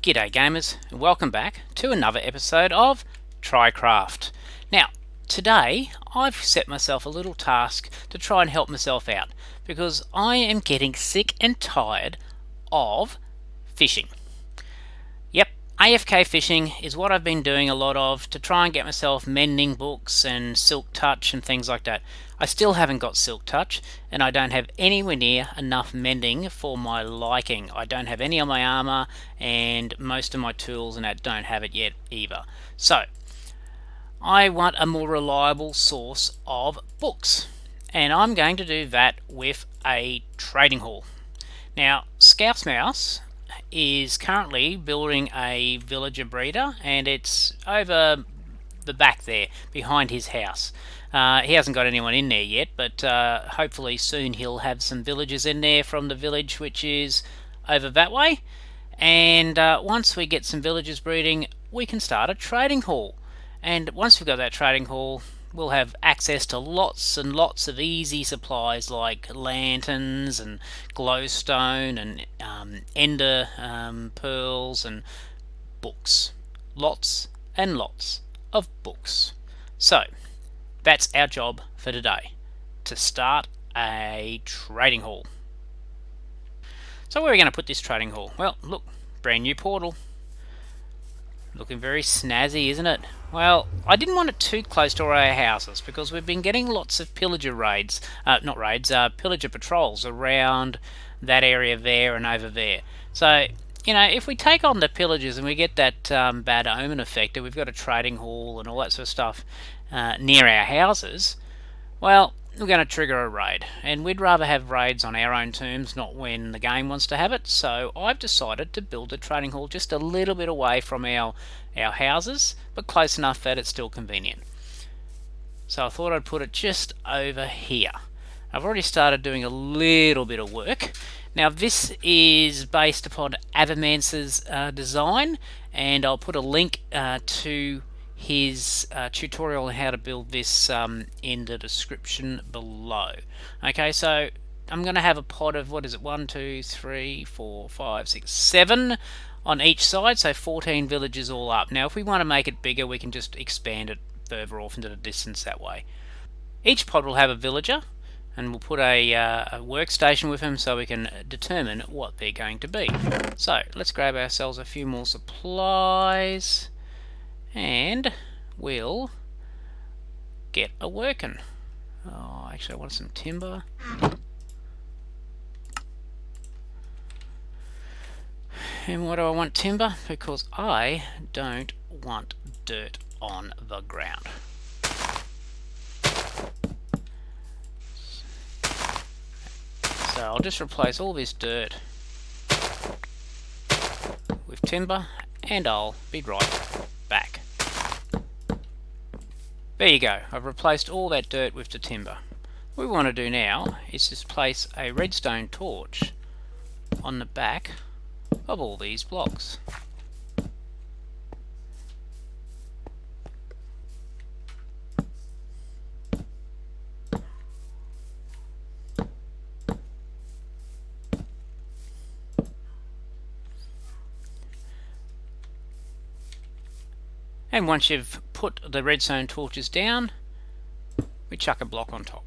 G'day gamers, and welcome back to another episode of TryCraft. Now, today I've set myself a little task to try and help myself out because I am getting sick and tired of fishing. Yep, AFK fishing is what I've been doing a lot of to try and get myself mending books and silk touch and things like that. I still haven't got silk touch, and I don't have anywhere near enough mending for my liking. I don't have any on my armor, and most of my tools and that don't have it yet either. So I want a more reliable source of books, and I'm going to do that with a trading hall. Now, Scout's Mouse is currently building a villager breeder, and it's over the back there behind his house. He hasn't got anyone in there yet, but hopefully soon he'll have some villagers in there from the village which is over that way. And once we get some villagers breeding, we can start a trading hall. And once we've got that trading hall, we'll have access to lots and lots of easy supplies like lanterns and glowstone and ender pearls and books. Lots and lots of books. So that's our job for today, to start a trading hall. So where are we going to put this trading hall? Well, look, brand new portal. Looking very snazzy, isn't it? Well, I didn't want it too close to our houses because we've been getting lots of pillager raids, pillager patrols around that area there and over there. So, you know, if we take on the pillagers and we get that bad omen effect that we've got a trading hall and all that sort of stuff near our houses, well, we're going to trigger a raid, and we'd rather have raids on our own terms, not when the game wants to have it. So I've decided to build a trading hall just a little bit away from our houses, but close enough that it's still convenient. So I thought I'd put it just over here. I've already started doing a little bit of work. Now this is based upon Avamancer's design, and I'll put a link to his tutorial on how to build this in the description below. Okay, so I'm going to have a pod of, 1, 2, 3, 4, 5, 6, 7 on each side, so 14 villages all up. Now if we want to make it bigger, we can just expand it further off into the distance that way. Each pod will have a villager, and we'll put a workstation with them so we can determine what they're going to be. So let's grab ourselves a few more supplies, and we'll get a working. Oh, actually I want some timber. And why do I want timber? Because I don't want dirt on the ground. So I'll just replace all this dirt with timber, and I'll be right back. There you go, I've replaced all that dirt with the timber. What we want to do now is just place a redstone torch on the back of all these blocks. And once you've put the redstone torches down, we chuck a block on top.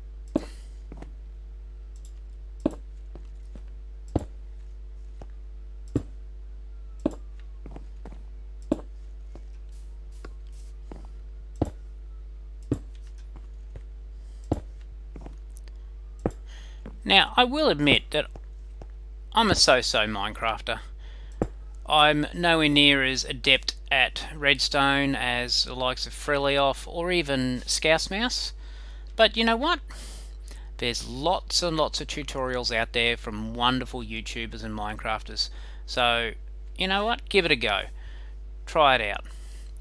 Now, I will admit that I'm a so-so Minecrafter. I'm nowhere near as adept at redstone as the likes of Freelioff or even Scout's Mouse. But you know what? There's lots and lots of tutorials out there from wonderful YouTubers and Minecrafters. So, you know what? Give it a go. Try it out.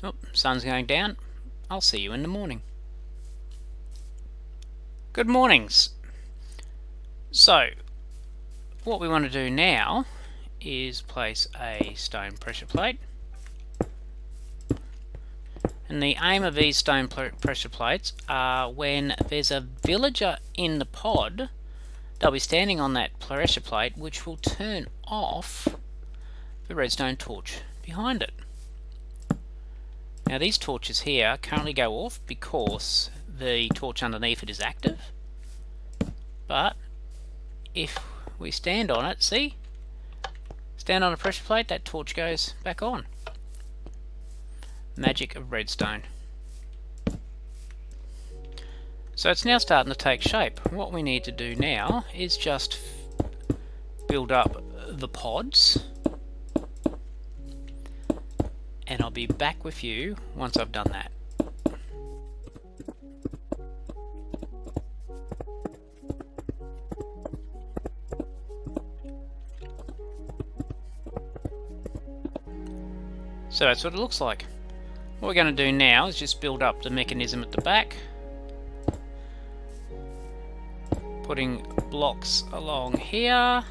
Oh, sun's going down. I'll see you in the morning. Good mornings. So, what we want to do now is place a stone pressure plate. And the aim of these stone pressure plates are when there's a villager in the pod, they'll be standing on that pressure plate, which will turn off the redstone torch behind it. Now these torches here currently go off because the torch underneath it is active, but if we stand on it, see? Stand on a pressure plate, that torch goes back on. Magic of redstone. So it's now starting to take shape. What we need to do now is just build up the pods, and I'll be back with you once I've done that. So that's what it looks like. What we're going to do now is just build up the mechanism at the back, putting blocks along here,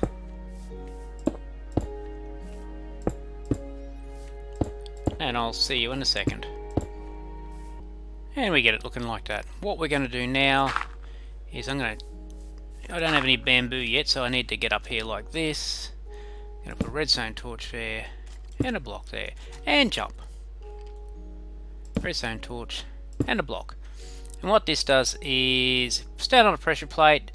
and I'll see you in a second. And we get it looking like that. What we're going to do now is I don't have any bamboo yet, so I need to get up here like this. I'm going to put a redstone torch there, and a block there, and jump. Redstone torch, and a block. And what this does is stand on a pressure plate,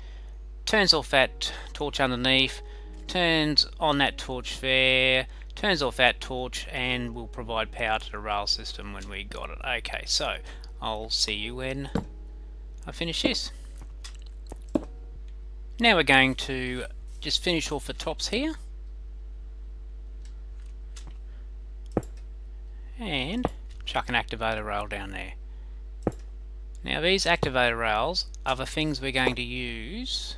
turns off that torch underneath, turns on that torch there, turns off that torch, and will provide power to the rail system when we got it. Okay, so I'll see you when I finish this. Now we're going to just finish off the tops here, and chuck an activator rail down there. Now these activator rails are the things we're going to use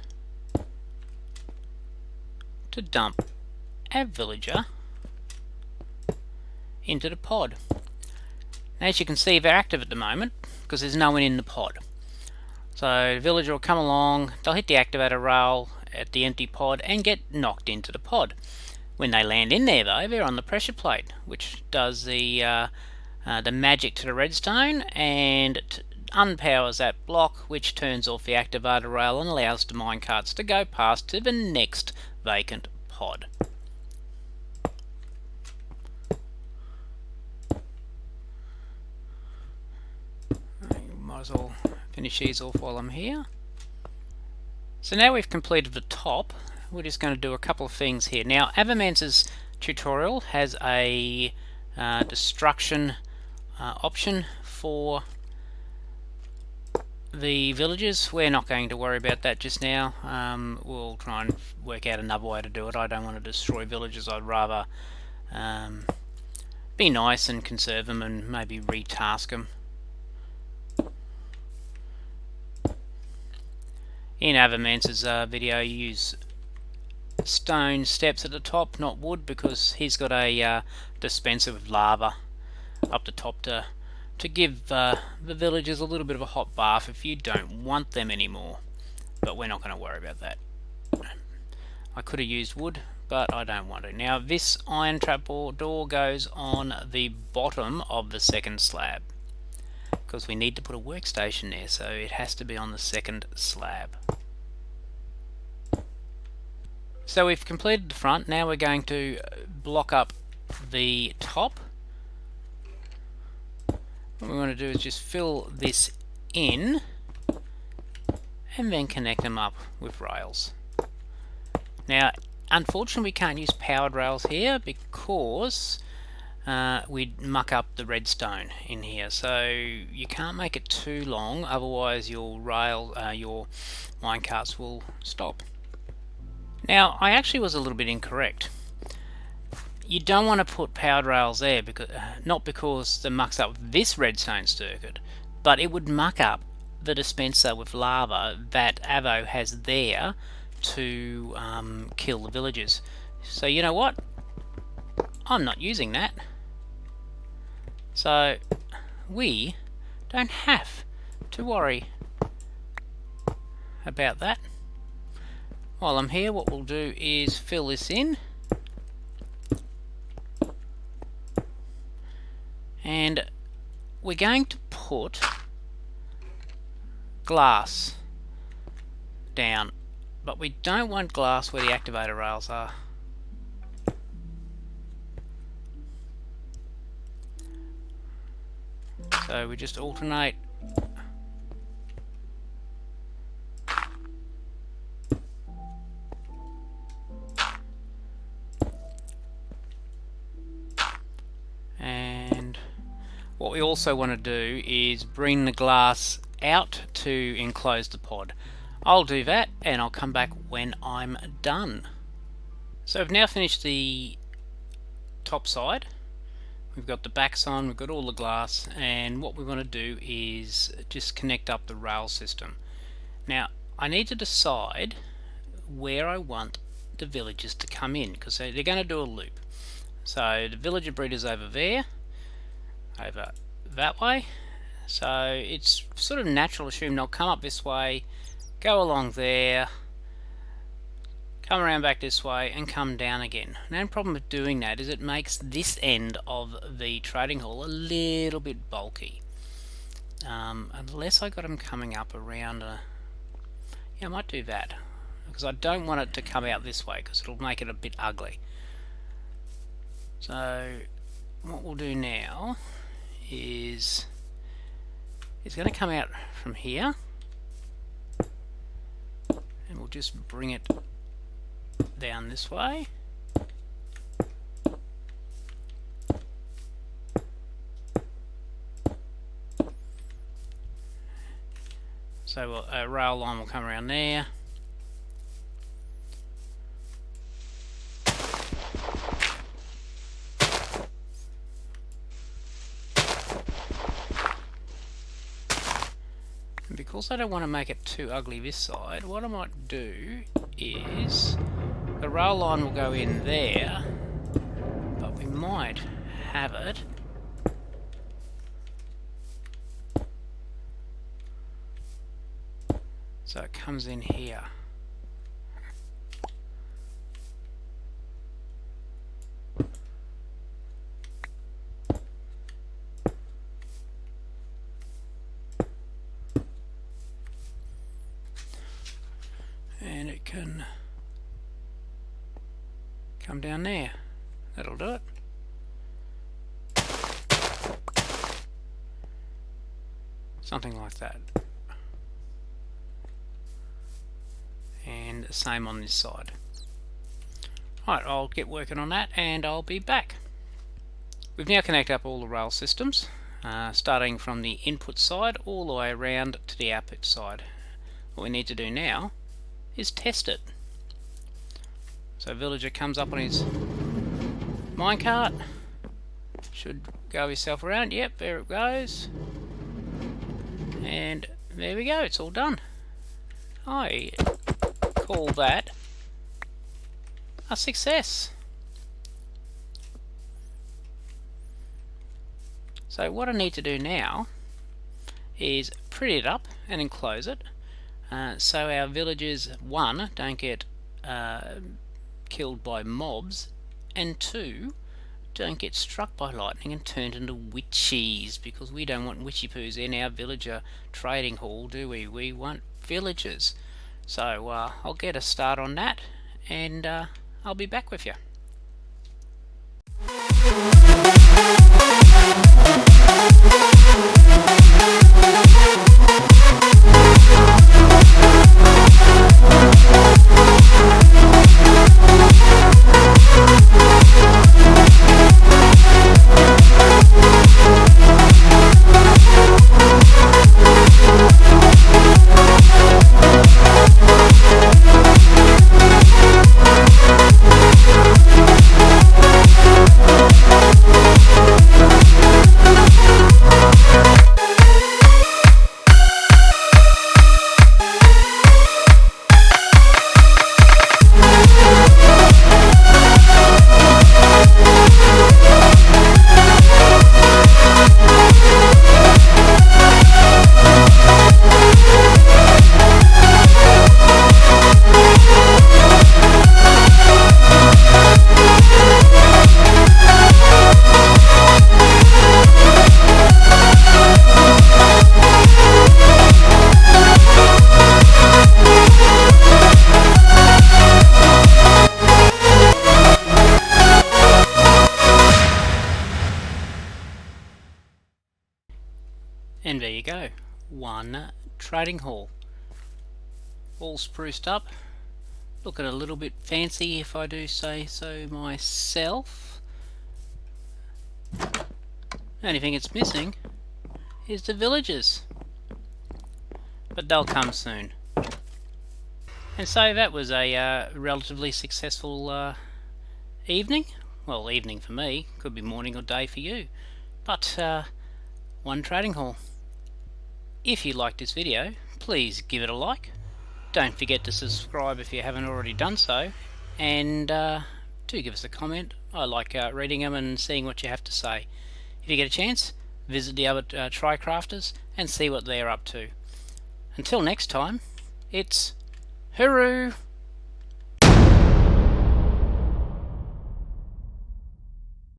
to dump our villager into the pod. Now, as you can see, they're active at the moment because there's no one in the pod. So the villager will come along, they'll hit the activator rail at the empty pod and get knocked into the pod. When they land in there though, they're on the pressure plate, which does the magic to the redstone and unpowers that block, which turns off the activator rail and allows the minecarts to go past to the next vacant pod. Might as well finish these off while I'm here. So now we've completed the top, we're just going to do a couple of things here. Now Avamance's tutorial has a destruction option for the villages. We're not going to worry about that just now. We'll try and work out another way to do it. I don't want to destroy villages. I'd rather be nice and conserve them and maybe retask them. In Avamance's video, you use stone steps at the top, not wood, because he's got a dispenser with lava up the top to give the villagers a little bit of a hot bath if you don't want them anymore. But we're not going to worry about that. I could have used wood, but I don't want to. Now this iron trapdoor goes on the bottom of the second slab, because we need to put a workstation there, so it has to be on the second slab. So we've completed the front, now we're going to block up the top. What we want to do is just fill this in and then connect them up with rails. Now unfortunately we can't use powered rails here because we'd muck up the redstone in here, so you can't make it too long, otherwise your minecarts will stop. Now I actually was a little bit incorrect. You don't want to put powered rails there, because not because it mucks up this redstone circuit, but it would muck up the dispenser with lava that Avo has there to kill the villagers. So you know what? I'm not using that. So we don't have to worry about that. While I'm here, what we'll do is fill this in, and we're going to put glass down, but we don't want glass where the activator rails are. So we just alternate. And what we also want to do is bring the glass out to enclose the pod. I'll do that and I'll come back when I'm done. So I've now finished the top side. We've got the backs on, we've got all the glass, and what we want to do is just connect up the rail system. Now I need to decide where I want the villagers to come in, because they're going to do a loop. So the villager breeder's over there, over that way, so it's sort of natural to assume they'll come up this way, go along there, come around back this way and come down again. The only problem with doing that is it makes this end of the trading hall a little bit bulky. Unless I got them coming up around yeah, I might do that, because I don't want it to come out this way because it'll make it a bit ugly. So what we'll do now is it's going to come out from here, and we'll just bring it down this way. So a rail line will come around there. And because I don't want to make it too ugly this side, what I might do is the rail line will go in there, but we might have it so it comes in here. And it can come down there. That'll do it. Something like that. And the same on this side. Alright, I'll get working on that and I'll be back. We've now connected up all the rail systems, starting from the input side all the way around to the output side. What we need to do now is test it. So villager comes up on his minecart, should go himself around. Yep, there it goes, and there we go, it's all done. I call that a success. So what I need to do now is print it up and enclose it, so our villagers, one, don't get killed by mobs, and two, don't get struck by lightning and turned into witchies, because we don't want witchy poos in our villager trading hall, do we? We want villagers. So I'll get a start on that and I'll be back with you. one trading hall. All spruced up, looking a little bit fancy if I do say so myself. The only thing it's missing is the villagers, but they'll come soon. And so that was a relatively successful evening. Well, evening for me, could be morning or day for you, but one trading hall. If you liked this video, please give it a like. Don't forget to subscribe if you haven't already done so, and do give us a comment. I like reading them and seeing what you have to say. If you get a chance, visit the other TryCrafters and see what they're up to. Until next time, it's hooroo!